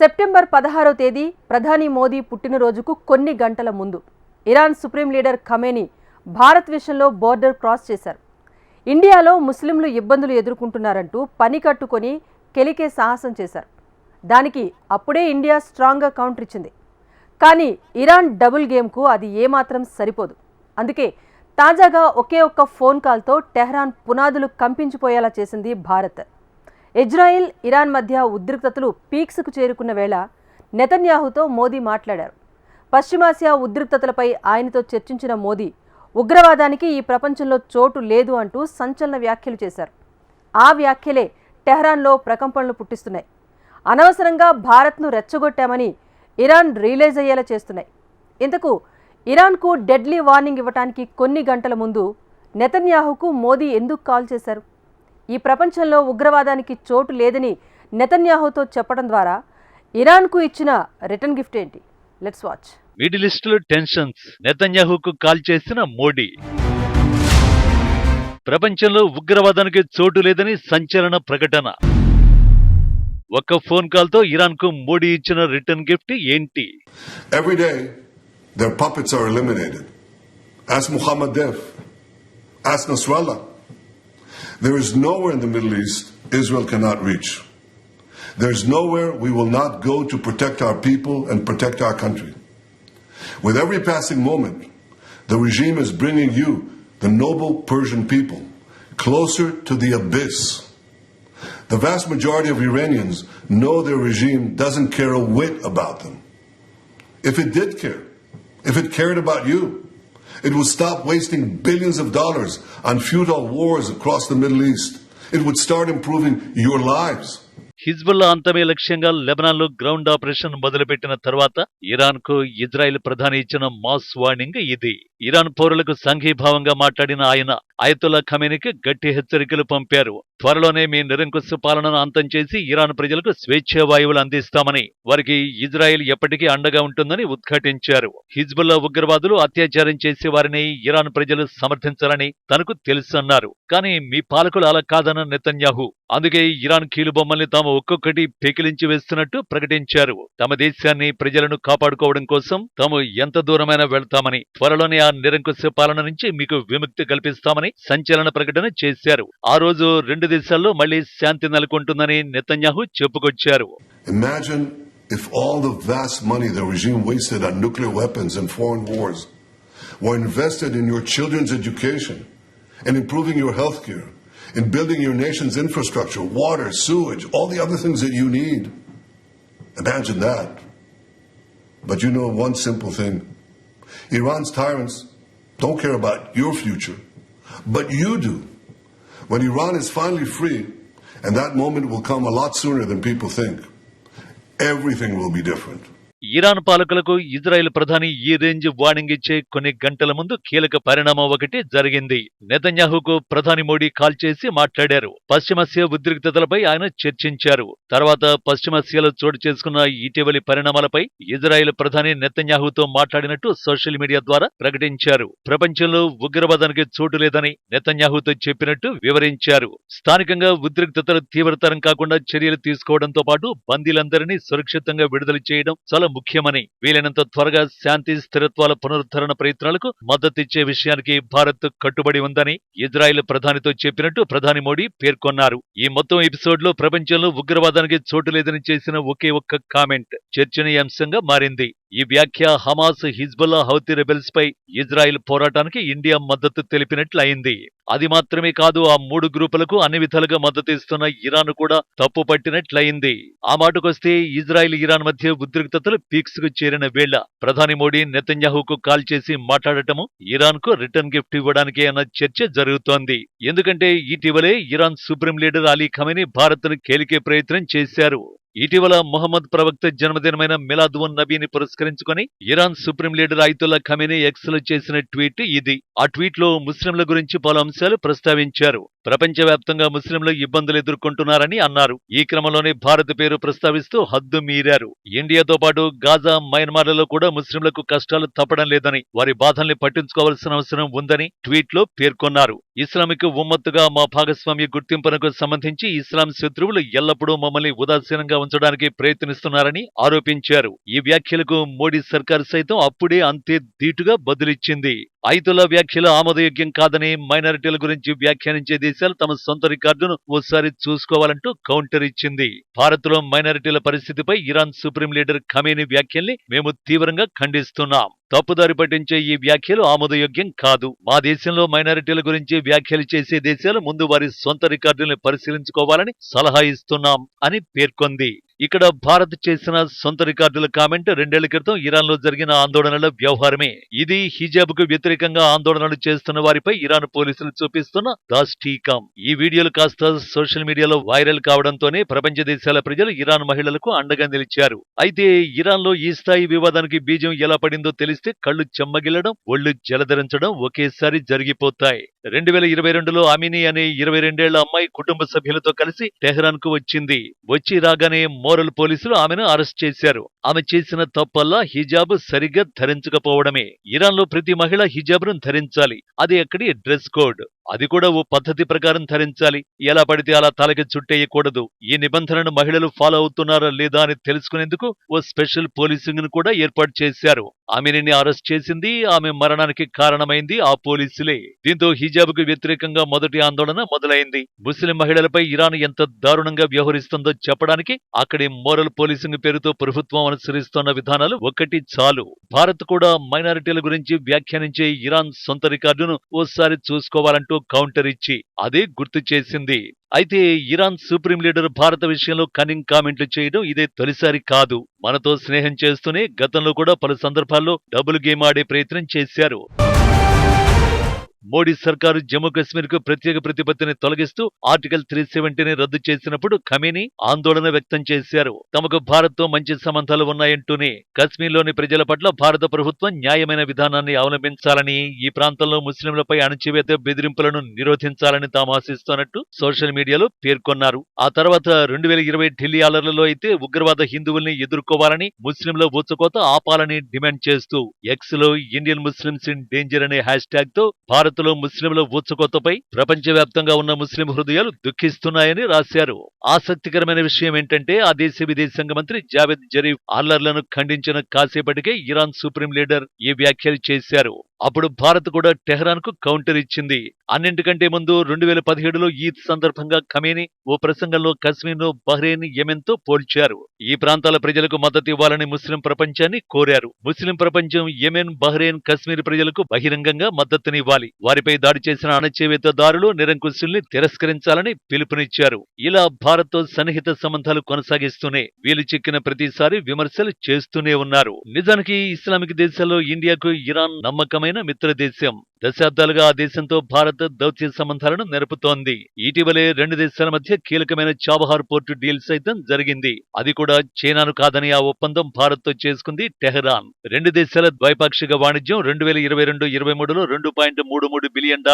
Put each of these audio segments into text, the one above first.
September 16వ తేదీ ప్రధాని మోదీ పుట్టినరోజుకు కొన్ని గంటల ముందు Iran supreme leader Khamenei Bharat విషయంలో బోర్డర్ క్రాస్ చేశారు. ఇండియాలో ముస్లింలు ఇబ్బందులు ఎదుర్కొంటున్నారంటూ పని కట్టుకొని కెలికే సాహసం చేశారు. దానికి అప్పుడే ఇండియా స్ట్రాంగ్గా కౌంటర్ ఇచ్చింది. కానీ ఇరాన్ డబుల్ గేమ్కు అది ఏమాత్రం సరిపోదు. అందుకే తాజాగా ఒకే ఒక్క ఫోన్ కాల్తో టెహ్రాన్ పునాదులు కంపించిపోయేలా చేసింది భారత్. ఇజ్రాయిల్ ఇరాన్ మధ్య ఉద్రిక్తతలు పీక్స్కు చేరుకున్న వేళ నెతన్యాహుతో మోదీ మాట్లాడారు. పశ్చిమాసియా ఉద్రిక్తతలపై ఆయనతో చర్చించిన మోదీ ఉగ్రవాదానికి ఈ ప్రపంచంలో చోటు లేదు అంటూ సంచలన వ్యాఖ్యలు చేశారు. ఆ వ్యాఖ్యలే టెహ్రాన్లో ప్రకంపనలు పుట్టిస్తున్నాయి. అనవసరంగా భారత్ను రెచ్చగొట్టామని ఇరాన్ రియలైజ్ అయ్యేలా చేస్తున్నాయి. ఇంతకు ఇరాన్కు డెడ్లీ వార్నింగ్ ఇవ్వడానికి కొన్ని గంటల ముందు నెతన్యాహుకు మోదీ ఎందుకు కాల్ చేశారు? ఈ ప్రపంచంలో ఉగ్రవాదానికి చోటు లేదని నెతన్యాహుతో చెప్పడం ద్వారా ఇరాన్కు ఇచ్చిన రిటర్న్ గిఫ్ట్ ఏంటి? Let's watch. మిడిల్ ఈస్ట్ లో టెన్షన్స్, నెతన్యాహుకు కాల్ చేసిన మోడీ. ప్రపంచంలో ఉగ్రవాదానికి చోటు లేదని సంచలన ప్రకటన. ఒక్క ఫోన్ కాల్ తో ఇరాన్ కు మోడీ ఇచ్చిన రిటర్న్ గిఫ్ట్ ఏంటి? Every day their puppets are eliminated. Ask Mohammed Deif. Ask Nasrallah. There is nowhere in the Middle East Israel cannot reach. There is nowhere we will not go to protect our people and protect our country. With every passing moment, the regime is bringing you, the noble Persian people, closer to the abyss. The vast majority of Iranians know their regime doesn't care a whit about them. If it did care, if it cared about you, it would stop wasting billions of dollars on futile wars across the Middle East. It would start improving your lives. Hezbollah అంతమే లక్ష్యంగా Lebanon లో ground operation మొదలుపెట్టిన తర్వాత Iran కు Israel ప్రధాని ఇచ్చిన mass warning ఇది. Iran పౌరులకు సంఘీభావంగా మాట్లాడిన ఆయన అయతుల్లా ఖమేనీకి గట్టి హెచ్చరికలు పంపారు. త్వరలోనే మీ నిరంకుశ పాలనను అంతం చేసి ఇరాన్ ప్రజలకు స్వేచ్ఛా వాయువులు అందిస్తామని, వారికి ఇజ్రాయెల్ ఎప్పటికీ అండగా ఉంటుందని ఉద్ఘాటించారు. హిజ్బుల్లా ఉగ్రవాదులు అత్యాచారం చేసే వారిని ఇరాన్ ప్రజలు సమర్థించాలని తనకు తెలుసన్నారు. కానీ మీ పాలకులు అలా కాదన్న నెతన్యాహు అందుకే ఇరాన్ కీలుబొమ్మల్ని తాము ఒక్కొక్కటి పెకిలించి వేస్తున్నట్టు ప్రకటించారు. తమ దేశాన్ని ప్రజలను కాపాడుకోవడం కోసం తాము ఎంత దూరమైనా వెళ్తామని, త్వరలోనే ఆ నిరంకుశ పాలన నుంచి మీకు విముక్తి కల్పిస్తామని సంచలన ప్రకటన చేశారు. ఆ రోజు రెండు దేశాల్లో మళ్లీ శాంతి నెలకొంటుందని నెతన్యాహు చెప్పుకొచ్చారు. Imagine if all the vast money the regime wasted on nuclear weapons and foreign wars were invested in your children's education and improving your health care, in building your nation's infrastructure, water, sewage, all the other things that you need. Imagine that. But you know one simple thing. Iran's tyrants don't care about your future, but you do. When Iran is finally free, and that moment will come a lot sooner than people think, everything will be different. Iran పాలకులకు Israel ప్రధాని ఈ range warning ఇచ్చే కొన్ని గంటల ముందు కీలక పరిణామం ఒకటి జరిగింది. నెతన్యాహుకు ప్రధాని మోడీ కాల్ చేసి మాట్లాడారు. పశ్చిమాసియా ఉద్రిక్తతలపై ఆయన చర్చించారు. తర్వాత పశ్చిమాసియాలో చోటు చేసుకున్న ఇటీవలి పరిణామాలపై ఇజ్రాయెల్ ప్రధాని నెతన్యాహుతో మాట్లాడినట్టు సోషల్ మీడియా ద్వారా ప్రకటించారు. ప్రపంచంలో ఉగ్రవాదానికి చోటు లేదని నెతన్యాహుతో చెప్పినట్టు వివరించారు. స్థానికంగా ఉద్రిక్తతలు తీవ్రతరం కాకుండా చర్యలు తీసుకోవడంతో పాటు బందీలందరినీ సురక్షితంగా విడుదల చేయడం చాలా ముఖ్యమని, వీలైనంత త్వరగా శాంతి స్థిరత్వాల పునరుద్ధరణ ప్రయత్నాలకు మద్దతిచ్చే విషయానికి భారత్ కట్టుబడి ఉందని ఇజ్రాయెల్ ప్రధానితో చెప్పినట్టు ప్రధాని మోడీ పేర్కొన్నారు. ఈ మొత్తం ఎపిసోడ్ లో ప్రపంచంలో ఉగ్రవాదానికి చోటు లేదని చేసిన ఒకే ఒక్క కామెంట్ చర్చనీయాంశంగా మారింది. ఈ వ్యాఖ్య హమాస్, హిజ్బుల్లా, హౌతీ రెబెల్స్ పై ఇజ్రాయెల్ పోరాటానికి ఇండియా మద్దతు తెలిపినట్లయింది. అది మాత్రమే కాదు, ఆ మూడు గ్రూపులకు అన్ని విధాలుగా మద్దతు ఇస్తున్న ఇరాన్ కూడా తప్పు పట్టినట్లయింది. ఆ మాటకొస్తే ఇజ్రాయెల్ ఇరాన్ మధ్య ఉద్రిక్తతలు పీక్స్ కు చేరిన వేళ ప్రధాని మోడీ నెతన్యాహుకు కాల్ చేసి మాట్లాడటము ఇరాన్ కు రిటర్న్ గిఫ్ట్ ఇవ్వడానికే అన్న చర్చ జరుగుతోంది. ఎందుకంటే ఇటీవలే Iran supreme leader Ali Khamenei Bharat ను కేలికే ప్రయత్నం చేశారు. ఇటీవల మొహమ్మద్ ప్రవక్త జన్మదినమైన మిలాద్ ఉన్ నబీని పురస్కరించుకొని Iran supreme leader Ayatollah Khamenei X లో చేసిన ట్వీట్ ఇది. ఆ ట్వీట్ లో ముస్లింల గురించి పలు అంశాలు ప్రస్తావించారు. ప్రపంచవ్యాప్తంగా ముస్లింలు ఇబ్బందులు ఎదుర్కొంటున్నారని అన్నారు. ఈ క్రమంలోనే భారత్ పేరు ప్రస్తావిస్తూ హద్దు మీరారు. ఇండియాతో పాటు గాజా, మయన్మార్లలో కూడా ముస్లింలకు కష్టాలు తప్పడం లేదని, వారి బాధల్ని పట్టించుకోవాల్సిన అవసరం ఉందని ట్వీట్ లో పేర్కొన్నారు. ఇస్లామిక్ ఉమ్మత్తుగా మా భాగస్వామ్య గుర్తింపునకు సంబంధించి ఇస్లాం శత్రువులు ఎల్లప్పుడూ మమ్మల్ని ఉదాసీనంగా ఉంచడానికి ప్రయత్నిస్తున్నారని ఆరోపించారు. ఈ వ్యాఖ్యలకు మోడీ సర్కారు సైతం అప్పుడే అంతే ధీటుగా బదులిచ్చింది. ఐతుల వ్యాఖ్యలు ఆమోదయోగ్యం కాదని, మైనారిటీల గురించి వ్యాఖ్యానించే దేశాలు తమ సొంత రికార్డును ఓసారి చూసుకోవాలంటూ కౌంటర్ ఇచ్చింది. భారత్లో మైనారిటీల పరిస్థితిపై ఇరాన్ సుప్రీం లీడర్ ఖమేనీ వ్యాఖ్యల్ని మేము తీవ్రంగా ఖండిస్తున్నాం. తప్పుదారి పట్టించే ఈ వ్యాఖ్యలు ఆమోదయోగ్యం కాదు. మా దేశంలో మైనారిటీల గురించి వ్యాఖ్యలు చేసే దేశాలు ముందు వారి సొంత రికార్డుల్ని పరిశీలించుకోవాలని సలహా ఇస్తున్నాం అని పేర్కొంది. ఇక్కడ భారత్ చేసిన సొంత రికార్డుల కామెంట్ 2 ఏళ్ల క్రితం ఇరాన్లో జరిగిన ఆందోళనల వ్యవహారమే. ఇది హిజాబ్కు వ్యతిరేకంగా ఆందోళనలు చేస్తున్న వారిపై ఇరాన్ పోలీసులు చూపిస్తున్న దాష్టీకం. ఈ వీడియోలు కాస్త సోషల్ మీడియాలో వైరల్ కావడంతోనే ప్రపంచ దేశాల ప్రజలు ఇరాన్ మహిళలకు అండగా నిలిచారు. అయితే ఇరాన్లో ఈ స్థాయి వివాదానికి బీజం ఎలా పడిందో తెలిస్తే కళ్ళు చెమ్మగిల్లడం, ఒళ్ళు జలధరించడం ఒకేసారి జరిగిపోతాయి. 2022లో అమినీ అనే 22 ఏళ్ల అమ్మాయి కుటుంబ సభ్యులతో కలిసి టెహ్రాన్ కు వచ్చింది. వచ్చి రాగానే మోరల్ పోలీసులు ఆమెను అరెస్ట్ చేశారు. ఆమె చేసిన తప్పల్లా హిజాబ్ సరిగ్గా ధరించకపోవడమే. ఇరాన్లో ప్రతి మహిళ హిజాబ్ను ధరించాలి. అది అక్కడి డ్రెస్ కోడ్. అది కూడా ఓ పద్ధతి ప్రకారం ధరించాలి. ఎలా పడితే అలా తలకి చుట్టేయకూడదు. ఈ నిబంధనను మహిళలు ఫాలో అవుతున్నారా లేదా అని తెలుసుకునేందుకు ఓ స్పెషల్ పోలీసింగ్ ను కూడా ఏర్పాటు చేశారు. ఆమెని అరెస్ట్ చేసింది, ఆమె మరణానికి కారణమైంది ఆ పోలీసులే. దీంతో హిజాబ్కు వ్యతిరేకంగా మొదటి ఆందోళన మొదలైంది. ముస్లిం మహిళలపై ఇరాన్ ఎంత దారుణంగా వ్యవహరిస్తుందో చెప్పడానికి అక్కడి మోరల్ పోలీసింగ్ పేరుతో ప్రభుత్వం అనుసరిస్తున్న విధానాలు ఒకటి చాలు. భారత్ కూడా మైనారిటీల గురించి వ్యాఖ్యానించే ఇరాన్ సొంత రికార్డును ఓసారి చూసుకోవాలంటూ కౌంటర్ ఇచ్చి అదే గుర్తు చేసింది. అయితే ఇరాన్ సుప్రీం లీడర్ భారత విషయంలో కన్నింగ్ కామెంట్లు చేయడం ఇదే తొలిసారి కాదు. మనతో స్నేహం చేస్తూనే గతంలో కూడా పలు సందర్భాల్లో డబుల్ గేమ్ ఆడే ప్రయత్నం చేశారు. మోడీ సర్కారు జమ్మూ కశ్మీర్ కు ప్రత్యేక ప్రతిపత్తిని తొలగిస్తూ ఆర్టికల్ 370ని రద్దు చేసినప్పుడు ఖమేనీ ఆందోళన వ్యక్తం చేశారు. తమకు భారత్ తో మంచి సంబంధాలు ఉన్నాయంటూనే కశ్మీర్లోని ప్రజల పట్ల భారత ప్రభుత్వం న్యాయమైన విధానాన్ని అవలంబించాలని, ఈ ప్రాంతంలో ముస్లింలపై అణచివేత బెదిరింపులను నిరోధించాలని తాము ఆశిస్తున్నట్టు సోషల్ మీడియాలో పేర్కొన్నారు. ఆ తర్వాత 2020 ఢిల్లీ అల్లర్లలో అయితే ఉగ్రవాద హిందువుల్ని ఎదుర్కోవాలని, ముస్లింల ఊచకోత ఆపాలని డిమాండ్ చేస్తూ ఎక్స్ లో ఇండియన్ ముస్లిమ్స్ ఇన్ డేంజర్ అనే హ్యాష్ ట్యాగ్ తో భారత్లో ముస్లింల ఊచకోతపై ప్రపంచవ్యాప్తంగా ఉన్న ముస్లిం హృదయాలు దుఃఖిస్తున్నాయని రాశారు. ఆసక్తికరమైన విషయం ఏంటంటే ఆ దేశ విదేశాంగ మంత్రి Javed Zarif అల్లర్లను ఖండించిన కాసేపటికే Iran supreme leader ఈ వ్యాఖ్యలు చేశారు. అప్పుడు భారత్ కూడా టెహ్రాన్ కు కౌంటర్ ఇచ్చింది. అన్నింటికంటే ముందు 2017లో ఈద్ సందర్భంగా ఖమేనీ ఓ ప్రసంగంలో కశ్మీర్ను బహ్రెయిన్, యెమెన్ తో పోల్చారు. ఈ ప్రాంతాల ప్రజలకు మద్దతు ఇవ్వాలని ముస్లిం ప్రపంచాన్ని కోరారు. ముస్లిం ప్రపంచం యెమెన్, బహ్రెయిన్, కశ్మీర్ ప్రజలకు బహిరంగంగా మద్దతునివ్వాలి. వారిపై దాడి చేసిన అణచివేతదారులు, నిరంకుశుల్ని తిరస్కరించాలని పిలుపునిచ్చారు. ఇలా భారత్ తో సన్నిహిత సంబంధాలు కొనసాగిస్తూనే వీలు చిక్కిన ప్రతిసారి విమర్శలు చేస్తూనే ఉన్నారు. నిజానికి ఇస్లామిక్ దేశాల్లో ఇండియాకు ఇరాన్ నమ్మకమైన మిత్ర దేశం. దశాబ్దాలుగా ఆ దేశంతో భారత్ దౌత్య సంబంధాలను నెరుపుతోంది. ఇటీవలే 2 దేశాల మధ్య కీలకమైన చాబహార్ పోర్టు డీల్ సైతం జరిగింది. అది కూడా చైనాను కాదని ఆ ఒప్పందం భారత్ తో చేసుకుంది టెహ్రాన్. 2 దేశాల ద్వైపాక్షిక వాణిజ్యం 2022-23లో $2.33 బిలియన్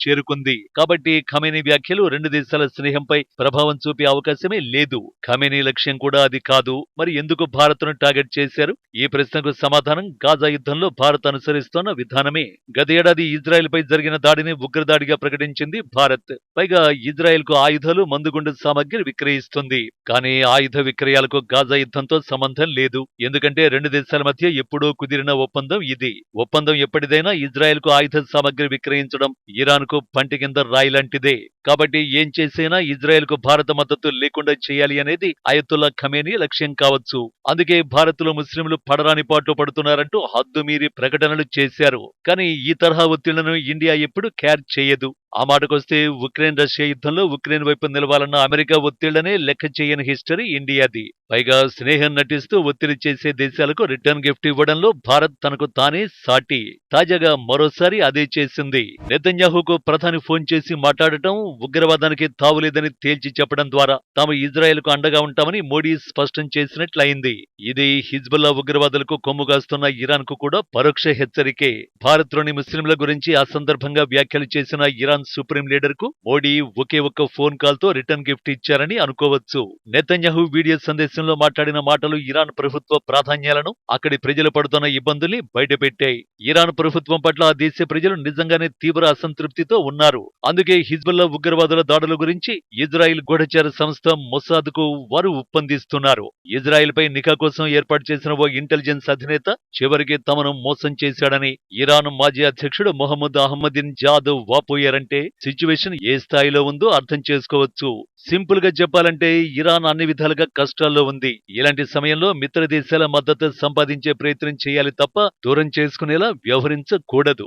చేరుకుంది. కాబట్టి ఖమేనీ వ్యాఖ్యలు 2 దేశాల స్నేహంపై ప్రభావం చూపే అవకాశమే లేదు. ఖమేనీ లక్ష్యం కూడా అది కాదు. మరి ఎందుకు భారత్ను టార్గెట్ చేశారు? ఈ ప్రశ్నకు సమాధానం గాజా యుద్ధంలో భారత్ అనుసరిస్తోన్న విధానమే. గతేడాది ఇజ్రాయెల్ పై జరిగిన దాడిని ఉగ్రదాడిగా ప్రకటించింది భారత్. పైగా ఇజ్రాయెల్ కు ఆయుధాలు, మందుగుండు సామగ్రి విక్రయిస్తుంది. కానీ ఆయుధ విక్రయాలకు గాజా యుద్ధంతో సంబంధం లేదు. ఎందుకంటే 2 దేశాల మధ్య ఎప్పుడో కుదిరిన ఒప్పందం ఇది. ఒప్పందం ఎప్పటిదైనా ఇజ్రాయెల్ కు ఆయుధ సామగ్రి విక్రయించడం ఇరాన్ కు పంటి కింద రాయి లాంటిదే. కాబట్టి ఏం చేసైనా ఇజ్రాయెల్ కు భారత మద్దతు లేకుండా చేయాలి అనేది అయతుల్లా ఖమేనీ లక్ష్యం కావచ్చు. అందుకే భారత్ లో ముస్లింలు పడరాని పాటు పడుతున్నారంటూ హద్దుమీరి ప్రకటనలు చేశారు. కానీ ఈ తరహా ఒత్తిళ్లను ఇండియా ఎప్పుడు కేర్ చేయదు. ఆ మాటకొస్తే ఉక్రెయిన్ రష్యా యుద్ధంలో ఉక్రెయిన్ వైపు నిలవాలన్న అమెరికా ఒత్తిళ్లనే లెక్క చేయని హిస్టరీ ఇండియాది. పైగా స్నేహం నటిస్తూ ఒత్తిడి చేసే దేశాలకు రిటర్న్ గిఫ్ట్ ఇవ్వడంలో భారత్ తనకు తానే సాటి. తాజాగా మరోసారి అదే చేసింది. నెతన్యాహుకు ప్రధాని ఫోన్ చేసి మాట్లాడటం, ఉగ్రవాదానికి తావులేదని తేల్చి చెప్పడం ద్వారా తాము ఇజ్రాయెల్ కు అండగా ఉంటామని మోడీ స్పష్టం చేసినట్లయింది. ఇది హిజ్బుల్లా ఉగ్రవాదులకు కొమ్ముగాస్తున్న ఇరాన్ కు కూడా పరోక్ష హెచ్చరికే. భారత్లోని ముస్లింల గురించి ఆ సందర్భంగా వ్యాఖ్యలు చేసిన ఇరాన్ ఇరాన్ సుప్రీం లీడర్ కు మోడీ ఒకే ఒక్క ఫోన్ కాల్ తో రిటర్న్ గిఫ్ట్ ఇచ్చారని అనుకోవచ్చు. నెతన్యాహు వీడియో సందేశంలో మాట్లాడిన మాటలు ఇరాన్ ప్రభుత్వ ప్రాధాన్యాలను, అక్కడి ప్రజలు పడుతున్న ఇబ్బందుల్ని బయటపెట్టాయి. ఇరాన్ ప్రభుత్వం పట్ల ఆ దేశ ప్రజలు నిజంగానే తీవ్ర అసంతృప్తితో ఉన్నారు. అందుకే హిజ్బుల్లా ఉగ్రవాదుల దాడుల గురించి ఇజ్రాయిల్ గూఢచార సంస్థ మొసాద్ కు వారు ఒప్పందిస్తున్నారు. ఇజ్రాయిల్ పై నిఘా కోసం ఏర్పాటు చేసిన ఓ ఇంటెలిజెన్స్ అధినేత చివరికి తమను మోసం చేశాడని ఇరాన్ మాజీ అధ్యక్షుడు మొహమ్మద్ అహ్మదిన్ జాద్ వాపోయారంటే సిచ్యువేషన్ ఏ స్థాయిలో ఉందో అర్థం చేసుకోవచ్చు. సింపుల్ గా చెప్పాలంటే ఇరాన్ అన్ని విధాలుగా కష్టాల్లో ఉంది. ఇలాంటి సమయంలో మిత్ర దేశాల మద్దతు సంపాదించే ప్రయత్నం చేయాలి తప్ప దూరం చేసుకునేలా వ్యవహరించకూడదు.